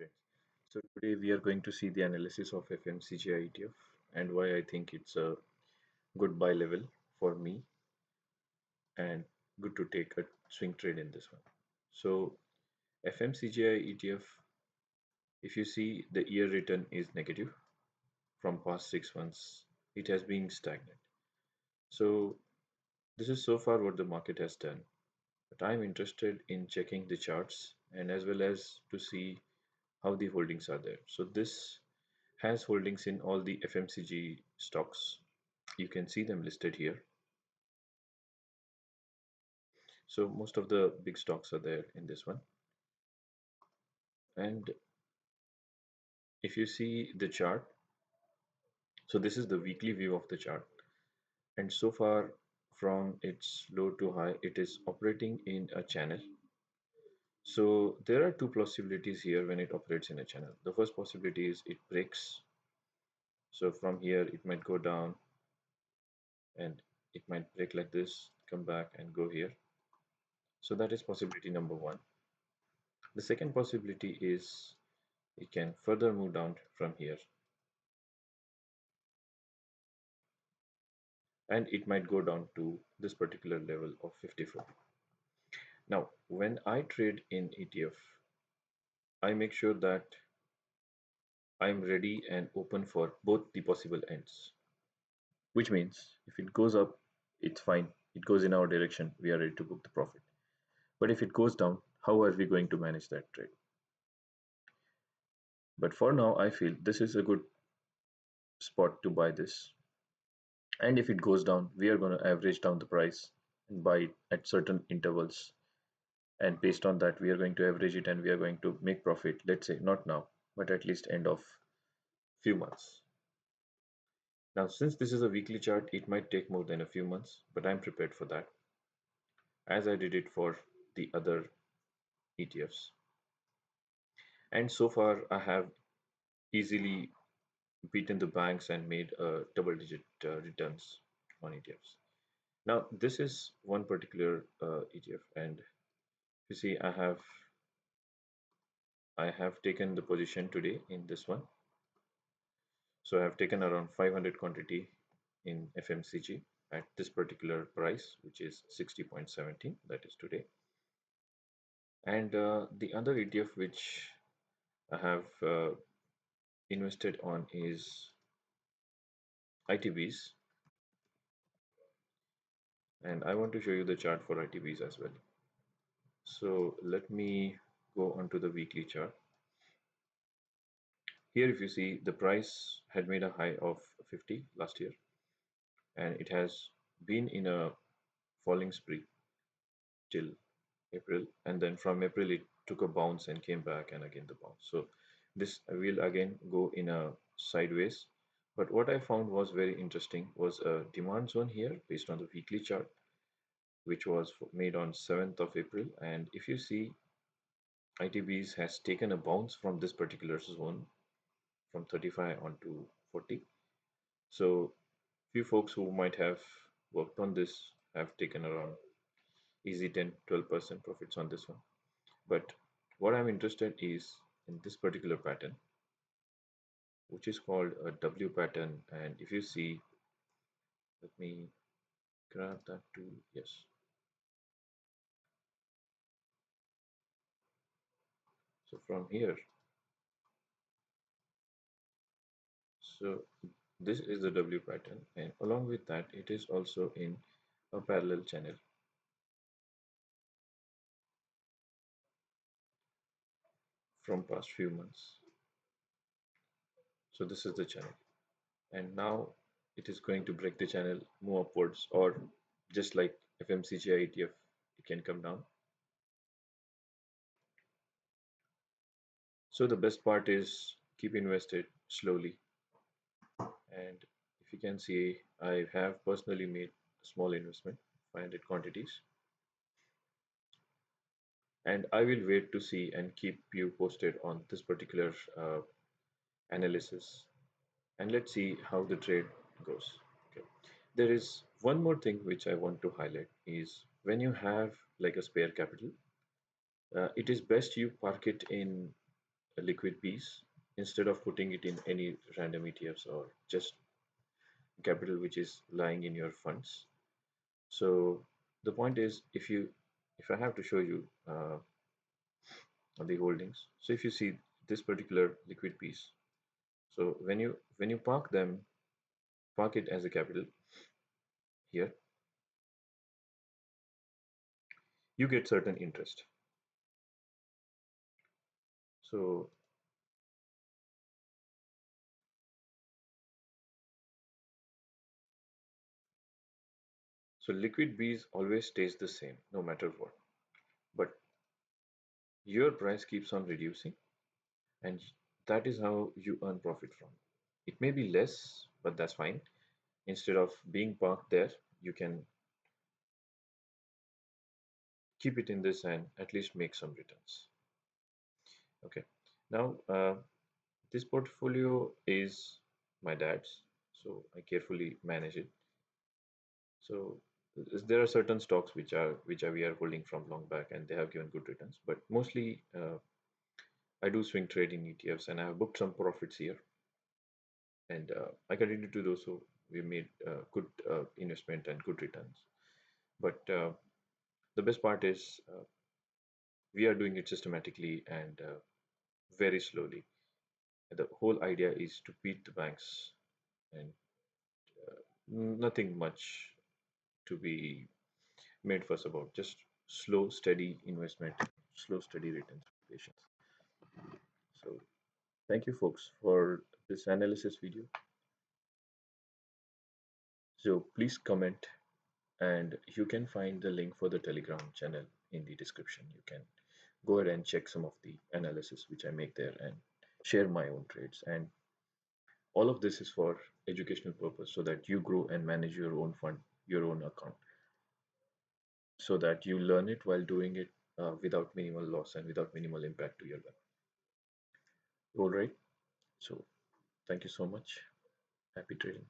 friends. So today we are going to see the analysis of FMCGI ETF and why I think it's a good buy level for me and good to take a swing trade in this one. So FMCGI ETF, if you see the year return is negative from past 6 months, it has been stagnant. So this is so far what the market has done. But I'm interested in checking the charts and as well as to see how the holdings are there. So this has holdings in all the FMCG stocks. You can see them listed here. So most of the big stocks are there in this one. And if you see the chart, so this is the weekly view of the chart. And so far from its low to high, it is operating in a channel. So there are two possibilities here when it operates in a channel. The first possibility is it breaks. So from here, it might go down and it might break like this, come back and go here. So that is possibility number one. The second possibility is it can further move down from here and it might go down to this particular level of 54. Now, when I trade in ETF, I make sure that I'm ready and open for both the possible ends, which means if it goes up, it's fine. It goes in our direction, we are ready to book the profit. But if it goes down, how are we going to manage that trade? But for now, I feel this is a good spot to buy this. And if it goes down, we are going to average down the price and buy it at certain intervals. And based on that, we are going to average it and we are going to make profit. Let's say not now, but at least end of few months. Now, since this is a weekly chart, it might take more than a few months, but I'm prepared for that, as I did it for the other ETFs. And so far, I have easily beaten the banks and made double-digit returns on ETFs. Now, this is one particular ETF, and you see, I have taken the position today in this one. So I have taken around 500 quantity in FMCG at this particular price, which is 60.17, that is today. And the other ETF which I have invested on is ITBEES, and I want to show you the chart for ITBEES as well. So let me go onto the weekly chart. Here, if you see, the price had made a high of 50 last year, and it has been in a falling spree till April, and then from April it took a bounce and came back and again the bounce. So this will again go in a sideways. But what I found was very interesting was a demand zone here based on the weekly chart, which was made on 7th of April. And if you see, ITBs has taken a bounce from this particular zone from 35 on to 40. So few folks who might have worked on this have taken around easy 10-12% profits on this one. But what I'm interested is in this particular pattern, which is called a W pattern. And if you see, let me grab that too. Yes. So from here, so this is the W pattern, and along with that, it is also in a parallel channel from past few months. So this is the channel, and now it is going to break the channel, move upwards, or just like FMCGI ETF, it can come down. So the best part is keep invested slowly. And if you can see, I have personally made a small investment, 500 quantities. And I will wait to see and keep you posted on this particular analysis. And let's see how the trade goes. Okay. There is one more thing which I want to highlight is when you have like a spare capital, it is best you park it in liquid piece instead of putting it in any random ETFs or just capital which is lying in your funds. So the point is, if I have to show you the holdings, so if you see this particular liquid piece, so when you park it as a capital here, you get certain interest. So liquid bees always stays the same no matter what, but your price keeps on reducing, and that is how you earn profit from. It may be less, but that's fine. Instead of being parked there, you can keep it in this and at least make some returns. Okay. Now, this portfolio is my dad's, so I carefully manage it. So there are certain stocks which are we are holding from long back, and they have given good returns. But mostly, I do swing trade in ETFs, and I have booked some profits here, and I continue to do so. We made good investment and good returns. But the best part is we are doing it systematically and very slowly. The whole idea is to beat the banks, and nothing much to be made fuss about. Just slow, steady investment, slow, steady returns, patience. So thank you, folks, for this analysis video. So please comment, and you can find the link for the Telegram channel in the description. You can go ahead and check some of the analysis which I make there and share my own trades. And all of this is for educational purpose so that you grow and manage your own fund, your own account, so that you learn it while doing it without minimal loss and without minimal impact to your life. All right. So thank you so much. Happy trading.